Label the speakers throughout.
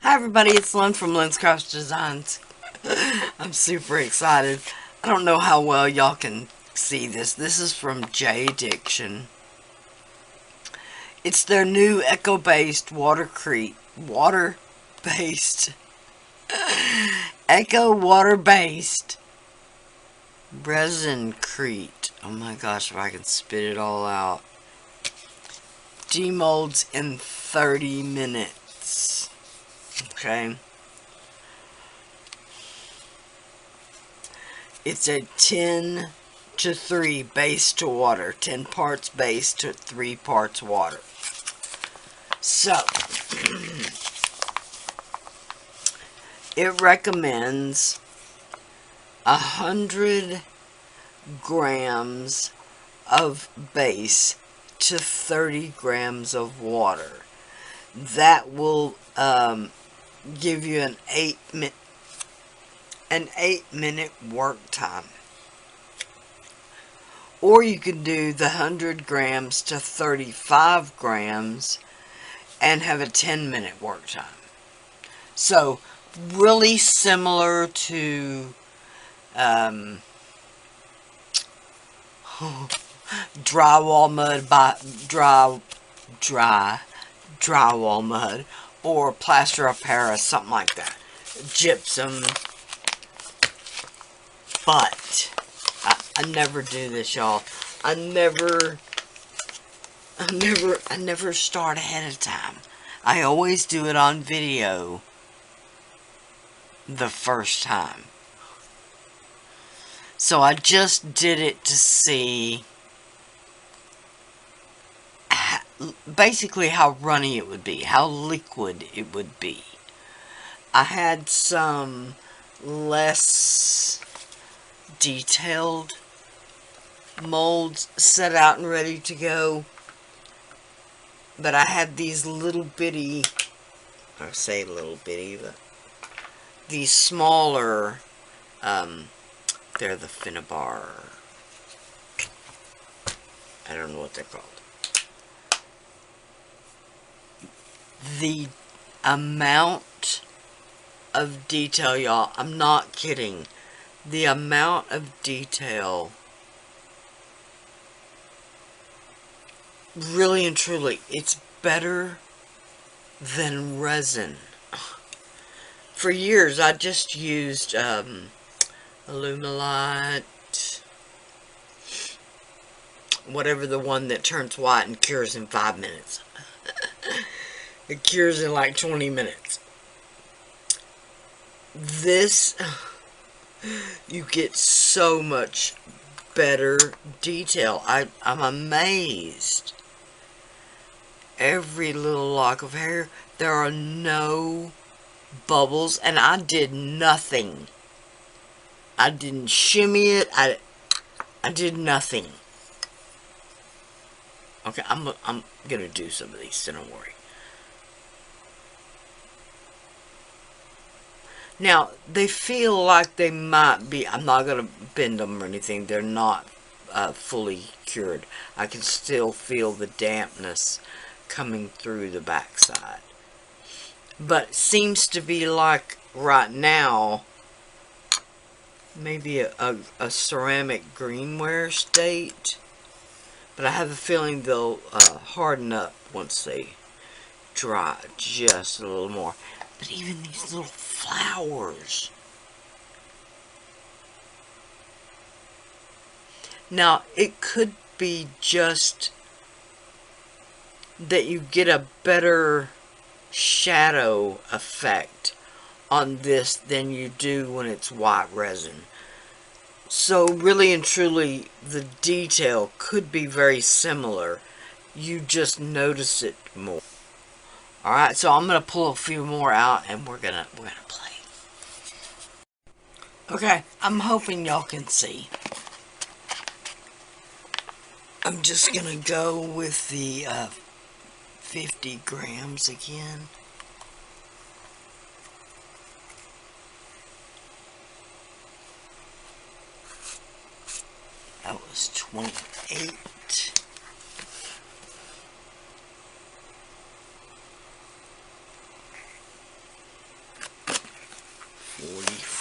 Speaker 1: Hi everybody, it's Lyn from Lyn's Craft Designs. I'm super excited. I don't know how well y'all can see this. This is from Jdiction. It's their new eco-based water-based water-based Resincrete. Oh my gosh, if I can spit it all out. Demolds in 30 minutes. Okay. It's a 10 to 3 base to water. 10 parts base to 3 parts water. So, it recommends 100 grams of base to 30 grams of water. That will give you an 8-minute work time. Or you can do the 100 grams to 35 grams and have a 10-minute work time. So, really similar to drywall mud drywall mud, or plaster of Paris, something like that. Gypsum. But I never do this, y'all. I never start ahead of time. I always do it on video the first time. So I just did it to see basically how runny it would be, how liquid it would be. I had some less detailed molds set out and ready to go, but I had these little bitty, I say little bitty, but these smaller, they're the Finnabar, I don't know what they're called. The amount of detail, y'all, I'm not kidding. The amount of detail, really and truly, it's better than resin. For years, I just used Alumilite, whatever, the one that turns white and cures in 5 minutes. It cures in like 20 minutes. This, you get so much better detail. I'm amazed. Every little lock of hair, there are no bubbles, and I did nothing. I didn't shimmy it. I did nothing. Okay, I'm gonna do some of these, so don't worry. Now, they feel like they might be, I'm not going to bend them or anything, they're not fully cured. I can still feel the dampness coming through the backside. But it seems to be like, right now, maybe a ceramic greenware state. But I have a feeling they'll harden up once they dry just a little more. But even these little flowers. Now, it could be just that you get a better shadow effect on this than you do when it's white resin. So, really and truly, the detail could be very similar. You just notice it more. Alright, so I'm going to pull a few more out and we're gonna play. Okay, I'm hoping y'all can see. I'm just going to go with the 50 grams again. That was 28.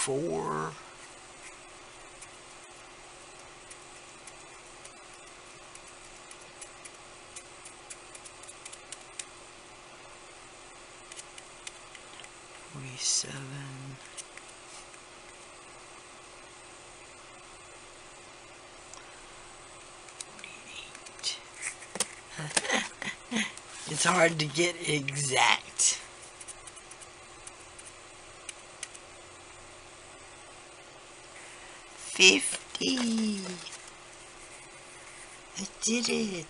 Speaker 1: 44. Seven. It's hard to get exact. 50. I did it.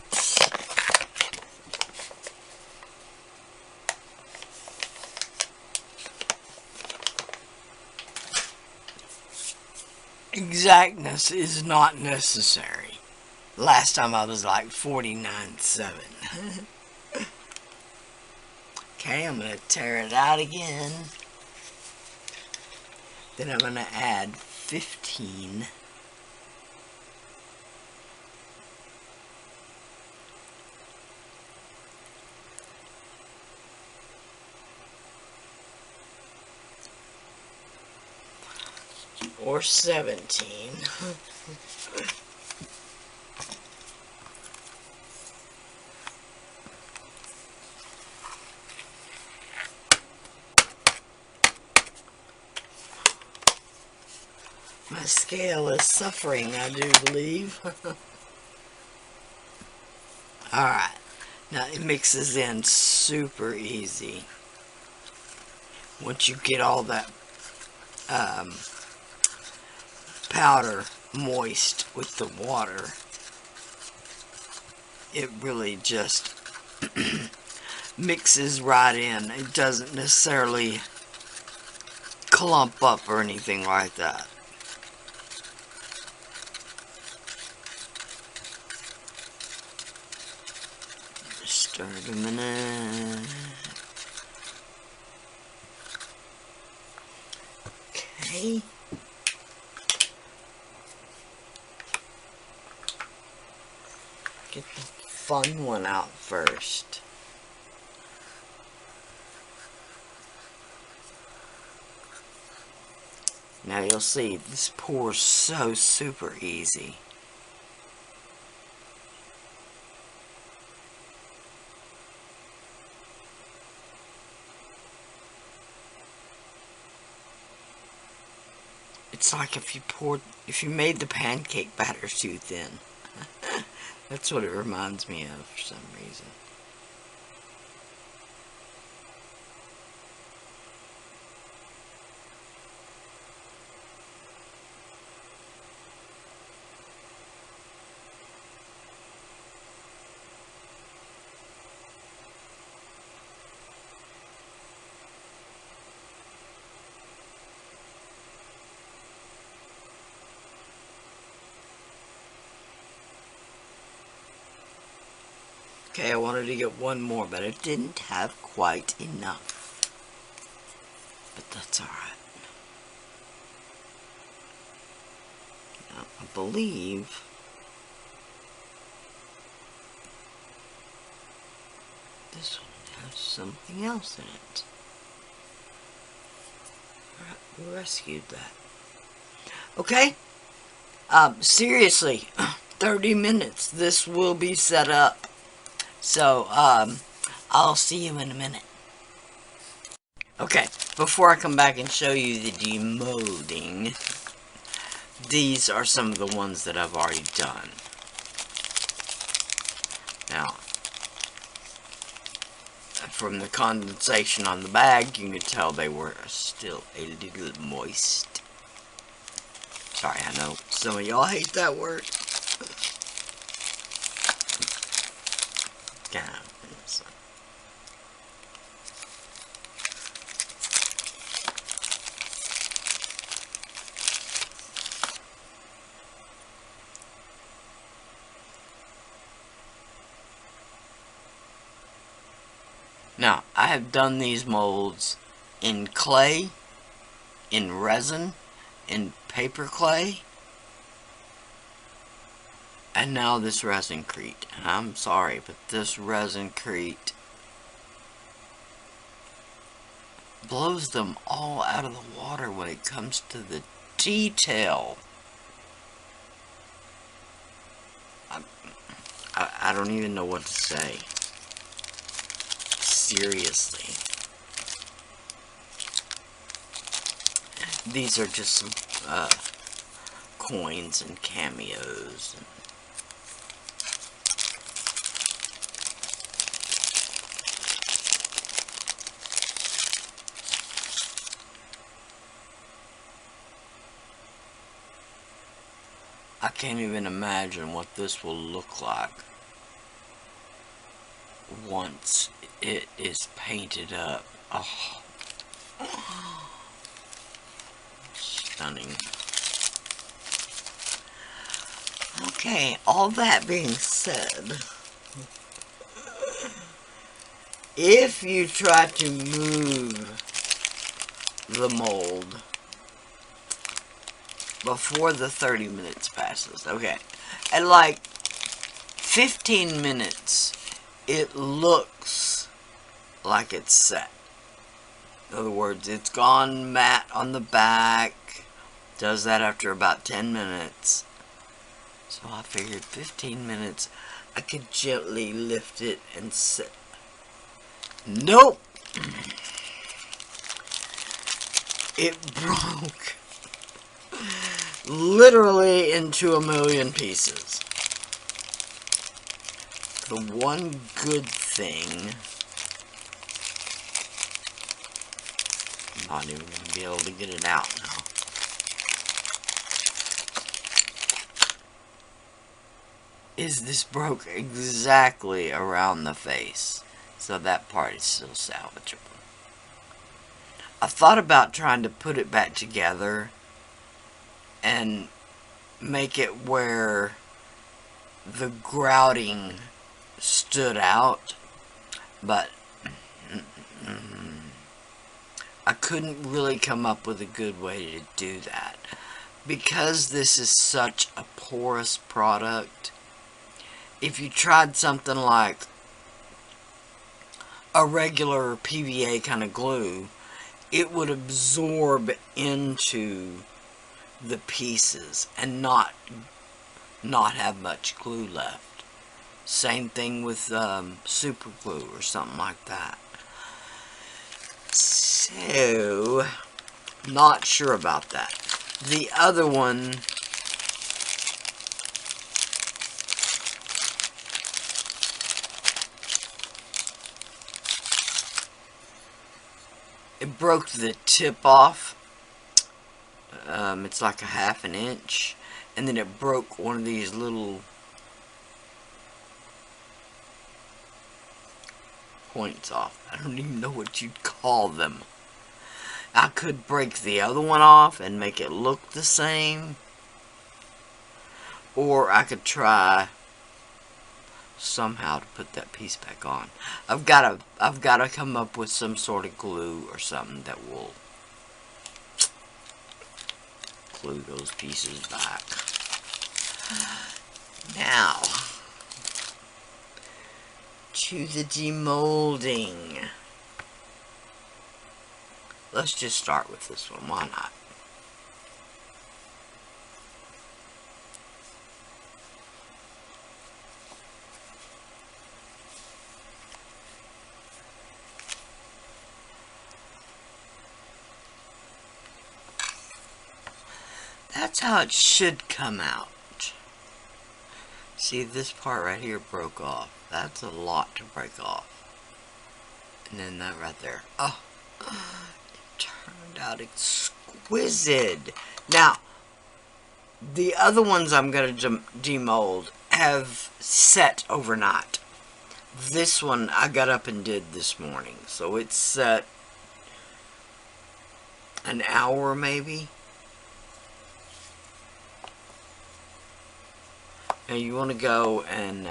Speaker 1: Exactness is not necessary. Last time I was like 49.7. Okay, I'm going to tear it out again. Then I'm going to add 15. Or 17. My scale is suffering, I do believe. Alright, now it mixes in super easy. Once you get all that powder moist with the water, it really just mixes right in. It doesn't necessarily clump up or anything like that. Stir it a minute. Okay. Get the fun one out first. Now you'll see this pours so super easy. It's like if you made the pancake batter too thin. That's what it reminds me of for some reason. Okay, I wanted to get one more, but I didn't have quite enough. But that's alright. Now, I believe this one has something else in it. Alright, we rescued that. Okay? Seriously, 30 minutes. This will be set up. So, I'll see you in a minute. Okay, before I come back and show you the demolding, these are some of the ones that I've already done. Now, from the condensation on the bag, you can tell they were still a little moist. Sorry, I know some of y'all hate that word. Now, I have done these molds in clay, in resin, in paper clay, and now this Resincrete. And I'm sorry, but this Resincrete blows them all out of the water when it comes to the detail. I don't even know what to say. Seriously. These are just some coins and cameos. I can't even imagine what this will look like once it is painted up. Oh, stunning. Okay, all that being said, if you try to move the mold before the 30 minutes passes, okay, at like 15 minutes, it looks like it's set. In other words, it's gone matte on the back. Does that after about 10 minutes. So I figured 15 minutes, I could gently lift it and set. Nope! It broke literally into a million pieces. The one good thing, I'm not even going to be able to get it out now. Is this broke exactly around the face. So that part is still salvageable. I thought about trying to put it back together and make it where the grouting stood out, but I couldn't really come up with a good way to do that. Because this is such a porous product, if you tried something like a regular PVA kind of glue, it would absorb into the pieces and not have much glue left. Same thing with super glue or something like that. So, not sure about that. The other one, it broke the tip off. It's like a half an inch, and then it broke one of these little points off. I don't even know what you'd call them. I could break the other one off and make it look the same, or I could try somehow to put that piece back on. I've got to come up with some sort of glue or something that will glue those pieces back. Now, to the demolding. Let's just start with this one, why not? That's how it should come out. See, this part right here broke off. That's a lot to break off. And then that right there. Oh, it turned out exquisite. Now, the other ones I'm going to demold have set overnight. This one I got up and did this morning. So it's set an hour maybe. Now you want to go and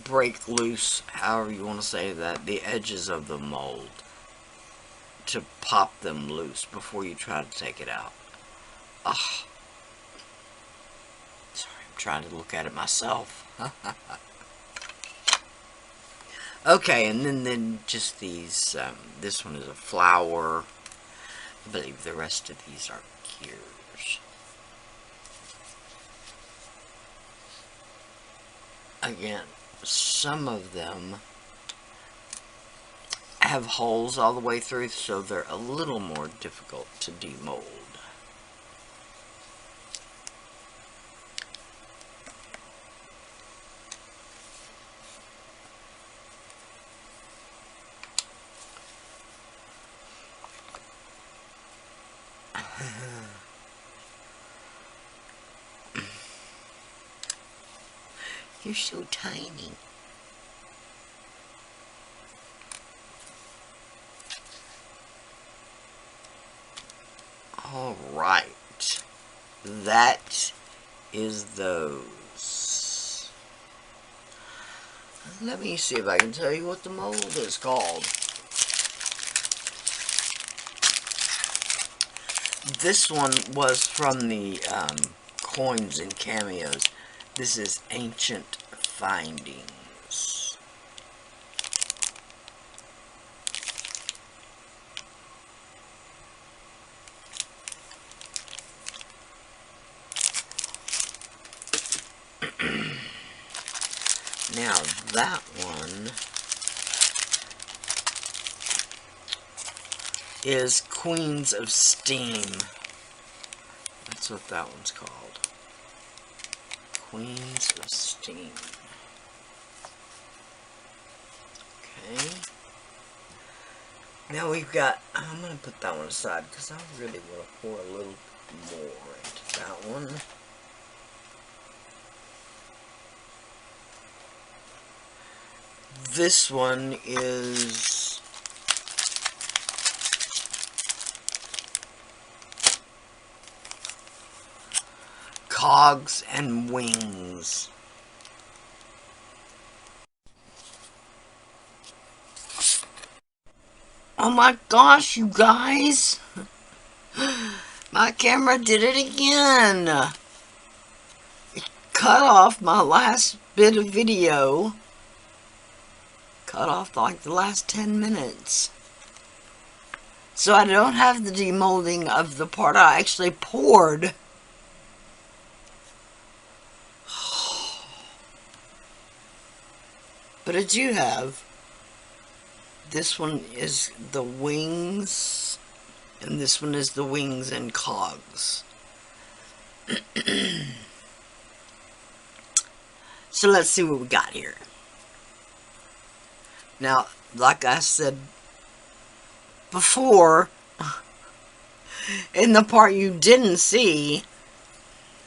Speaker 1: break loose, however you want to say that, the edges of the mold to pop them loose before you try to take it out. Oh, sorry, I'm trying to look at it myself. Okay, and then just these, this one is a flower. I believe the rest of these are gears. Again, some of them have holes all the way through, so they're a little more difficult to demold. You're so tiny. Alright. That is those. Let me see if I can tell you what the mold is called. This one was from the Coins and Cameos. This is Ancient Findings. Now that one is Queens of Steam. That's what that one's called. Queens of Steam. Okay. Now we've got, I'm going to put that one aside because I really want to pour a little more into that one. This one is Cogs and Wings. Oh my gosh, you guys! My camera did it again! It cut off my last bit of video. Cut off like the last 10 minutes. So I don't have the demolding of the part I actually poured. But I do have. This one is the wings, and this one is the wings and cogs. So let's see what we got here. Now, like I said before, in the part you didn't see,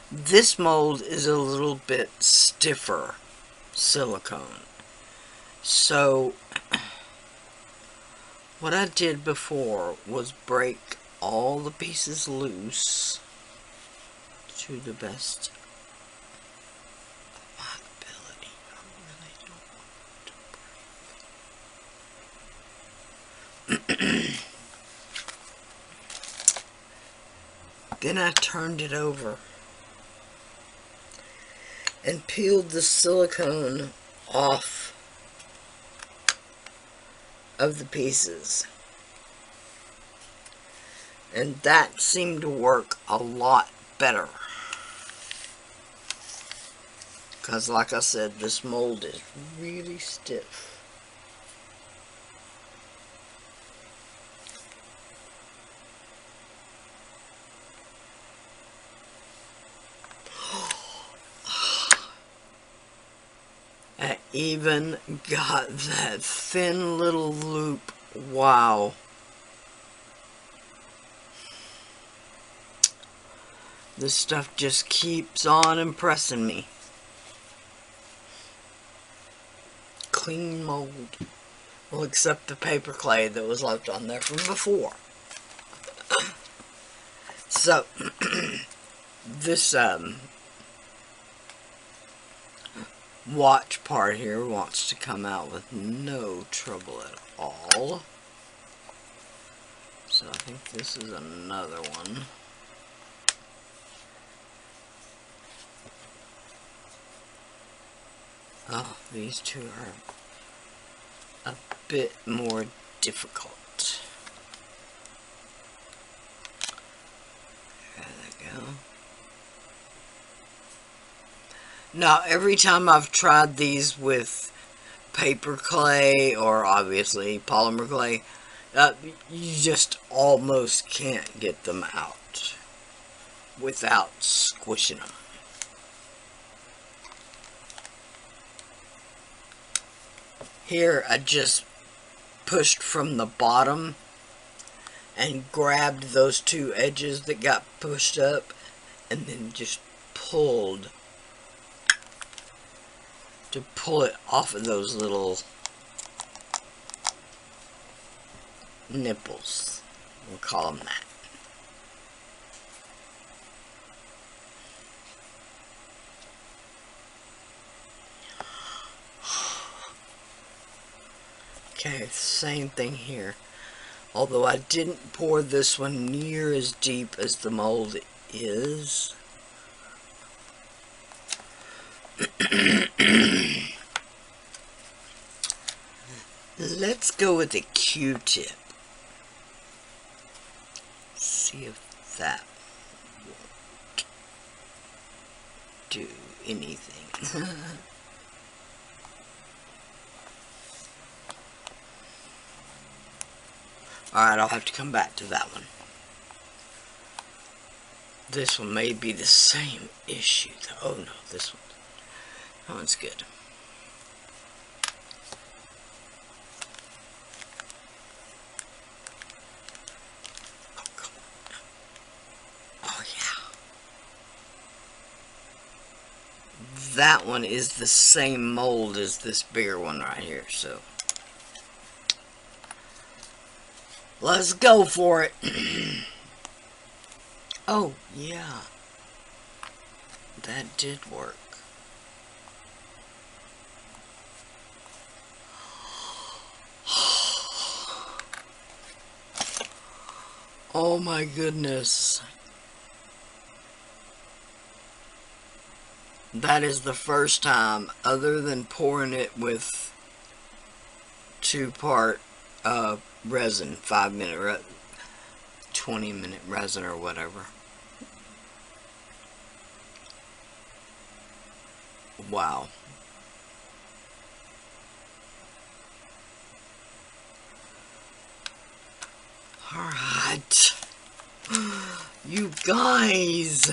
Speaker 1: this mold is a little bit stiffer silicone. So what I did before was break all the pieces loose to the best of my ability. I really don't want to break. Then I turned it over and peeled the silicone off of the pieces, and that seemed to work a lot better, because like I said, this mold is really stiff. I even got that thin little loop. Wow. This stuff just keeps on impressing me. Clean mold. Well, except the paper clay that was left on there from before. So, this, watch part here wants to come out with no trouble at all. So I think this is another one. Oh, these two are a bit more difficult. There we go. Now, every time I've tried these with paper clay or obviously polymer clay, you just almost can't get them out without squishing them. Here I just pushed from the bottom and grabbed those two edges that got pushed up and then just pulled to pull it off of those little nipples. We'll call them that. Okay, same thing here. Although I didn't pour this one near as deep as the mold is. Let's go with a Q-tip. See if that won't do anything. Alright, I'll have to come back to that one. This one may be the same issue though. Oh no, this one. That one's good. Oh, come on. Oh yeah. That one is the same mold as this bigger one right here, so. Let's go for it. Oh, yeah. That did work. Oh my goodness. That is the first time, other than pouring it with 2-part resin, 5-minute, 20-minute resin or whatever. Wow. Alright. You guys.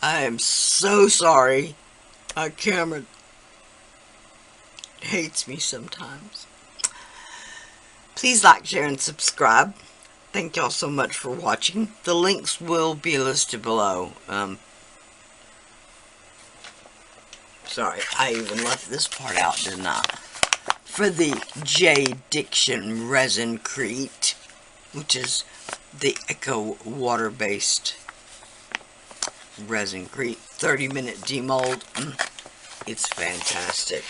Speaker 1: I am so sorry. My camera hates me sometimes. Please like, share, and subscribe. Thank y'all so much for watching. The links will be listed below. Sorry, I even left this part out, didn't I? For the Jdiction Resincrete, which is the Eco water-based Resincrete 30-minute demold. It's fantastic.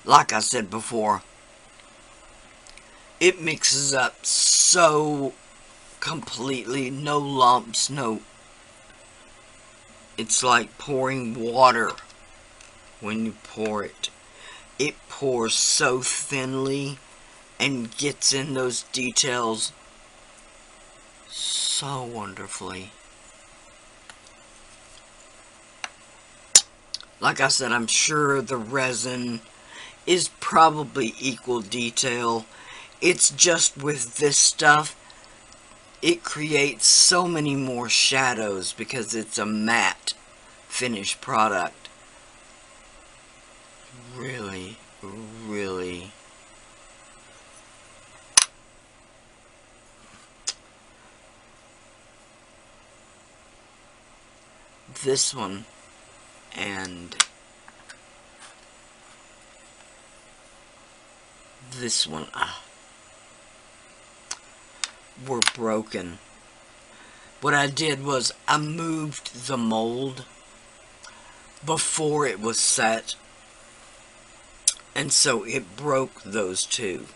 Speaker 1: Like I said before, it mixes up so completely, no lumps, no. It's like pouring water when you pour it. It pours so thinly and gets in those details so wonderfully. Like I said, I'm sure the resin is probably equal detail. It's just with this stuff, it creates so many more shadows because it's a matte finished product. Really, really. This one and this one were broken. What I did was I moved the mold before it was set, and so it broke those two.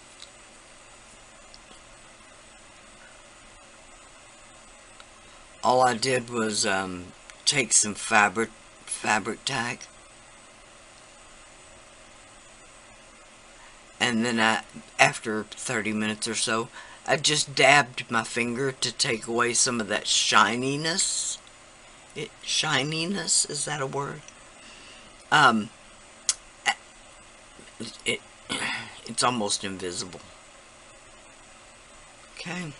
Speaker 1: all I did was take some fabric tack, and then after 30 minutes or so, I just dabbed my finger to take away some of that shininess. Shininess, is that a word? It's almost invisible. Okay.